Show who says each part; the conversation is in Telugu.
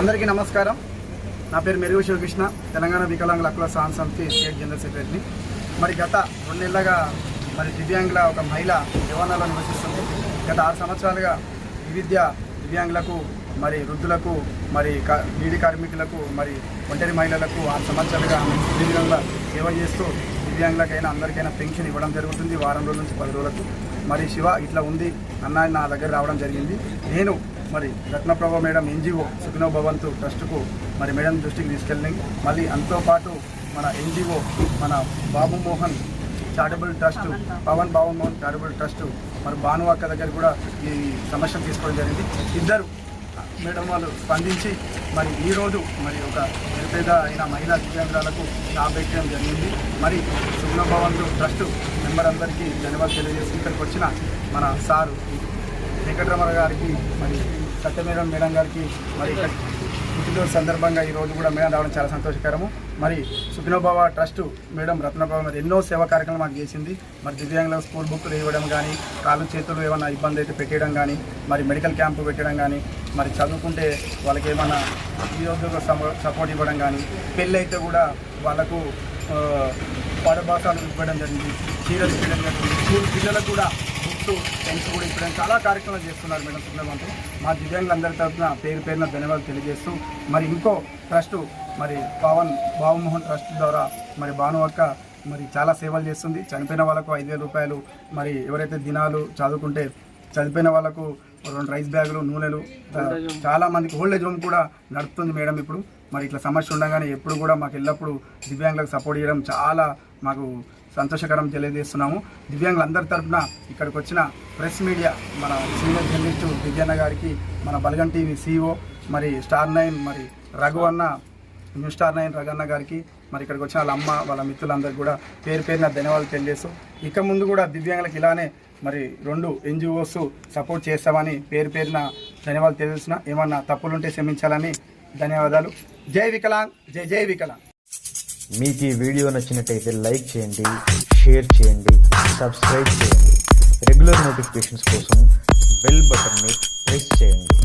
Speaker 1: అందరికీ నమస్కారం. నా పేరు మెరుగు శివకృష్ణ, తెలంగాణ వికలాంగుల హక్కుల సాధన సమితి స్టేట్ జనరల్ సెక్రటరీని. మరి గత 2 నెలలుగా మరి దివ్యాంగుల ఒక మహిళ యవ్వనాల్లో నివసిస్తుంది. గత 6 సంవత్సరాలుగా దివ్యాంగులకు మరి వృద్ధులకు మరి బీడీ కార్మికులకు మరి ఒంటరి మహిళలకు 6 సంవత్సరాలుగా సుదీర్ఘంగా సేవ చేస్తూ దివ్యాంగులకైనా అందరికైనా పెన్షన్ ఇవ్వడం జరుగుతుంది. వారం రోజుల నుంచి 10 రోజులకు. మరి శివ ఇట్లా ఉంది అన్న నా దగ్గర రావడం జరిగింది. నేను మరి రత్నప్రభ మేడం ఎన్జిఓ సుఖినో భవంతు ట్రస్టుకు మరి మేడం దృష్టికి తీసుకెళ్ళి మళ్ళీ అంతో పాటు మన ఎన్జిఓ మన Babu Mohan charitable trust Pavan Mohan charitable trust మరి భాను అక్క దగ్గర కూడా ఈ సమస్యను తీసుకోవడం జరిగింది. ఇద్దరు మేడం వాళ్ళు స్పందించి మరి ఈరోజు మరి ఒక నిరుపేద అయిన మహిళా దివ్యాంగులకు షాప్ పెట్టడం జరిగింది. మరి సుఖినో భవంతు ట్రస్ట్ మెంబర్ అందరికీ ధన్యవాదాలు తెలియజేసి ఇక్కడికి వచ్చిన మన సారు వెంకటరమణ గారికి మరి సత్యమేడం మేడం గారికి మరి ఇక్కడ పుట్టినరోజు సందర్భంగా ఈరోజు కూడా మేడం రావడం చాలా సంతోషకరము. మరి సుఖినోభవ ట్రస్ట్ మేడం రత్నప్రభ మరి ఎన్నో సేవా కార్యక్రమాలు మాకు చేసింది. మరి దివ్యాంగులకు స్కూల్ బుక్లు ఇవ్వడం కానీ, కాళ్ళు చేతులు ఏమైనా ఇబ్బంది అయితే పెట్టడం కానీ, మరి మెడికల్ క్యాంపు పెట్టడం కానీ, మరి చదువుకుంటే వాళ్ళకి ఏమైనా నిరుద్యోగ సపోర్ట్ ఇవ్వడం కానీ, పెళ్ళి అయితే కూడా వాళ్ళకు పాఠభాషలు ఇవ్వడం జరిగింది, చీరలు ఇవ్వడం జరిగింది. స్కూల్ పిల్లలకు కూడా పెన్స్ కూడా ఇప్పుడు చాలా కార్యక్రమాలు చేస్తున్నారు మేడం సుఖినోభవంతో. మా దివ్యాంగులందరి తరఫున పేరున ధన్యవాదాలు తెలియజేస్తూ మరి ఇంకో ట్రస్టు మరి బాబుమోహన్ ట్రస్ట్ ద్వారా మరి భాను అక్క మరి చాలా సేవలు చేస్తుంది. చనిపోయిన వాళ్ళకు 5,000 రూపాయలు, మరి ఎవరైతే దినాలు చదువుకుంటే చనిపోయిన వాళ్ళకు 2 రైస్ బ్యాగులు, నూనెలు, చాలా మందికి ఓల్డేజ్ హోమ్ కూడా నడుపుతుంది మేడం. ఇప్పుడు మరి ఇట్లా సమస్య ఉండగానే ఎప్పుడు కూడా మాకు ఎల్లప్పుడూ దివ్యాంగులకు సపోర్ట్ చేయడం చాలా మాకు సంతోషకరం తెలియజేస్తున్నాము. దివ్యాంగులందరి తరఫున ఇక్కడికి వచ్చిన ప్రెస్ మీడియా మన సీనియర్ జర్నలిస్టు దివ్యన్న గారికి, మన బలగం టీవీ CEO మరి స్టార్ 9 మరి రఘు అన్న న్యూస్ స్టార్ 9 రఘన్న గారికి, మరి ఇక్కడికి వచ్చిన వాళ్ళ అమ్మ వాళ్ళ మిత్రులందరికీ కూడా పేరున ధన్యవాదాలు తెలియజేస్తూ ఇక ముందు కూడా దివ్యాంగులకు ఇలానే మరి 2 NGOs సపోర్ట్ చేస్తామని పేరున ధన్యవాదాలు తెలియజేస్తున్నా. ఏమన్నా తప్పులుంటే క్షమించాలని ధన్యవాదాలు. జై వికలాంగ్, జై జై వికలాంగ్.
Speaker 2: మీకు ఈ వీడియో నచ్చినట్టయితే లైక్ చేయండి, షేర్ చేయండి, సబ్స్క్రైబ్ చేయండి. రెగ్యులర్ నోటిఫికేషన్స్ కోసం బెల్ బటన్ని ప్రెస్ చేయండి.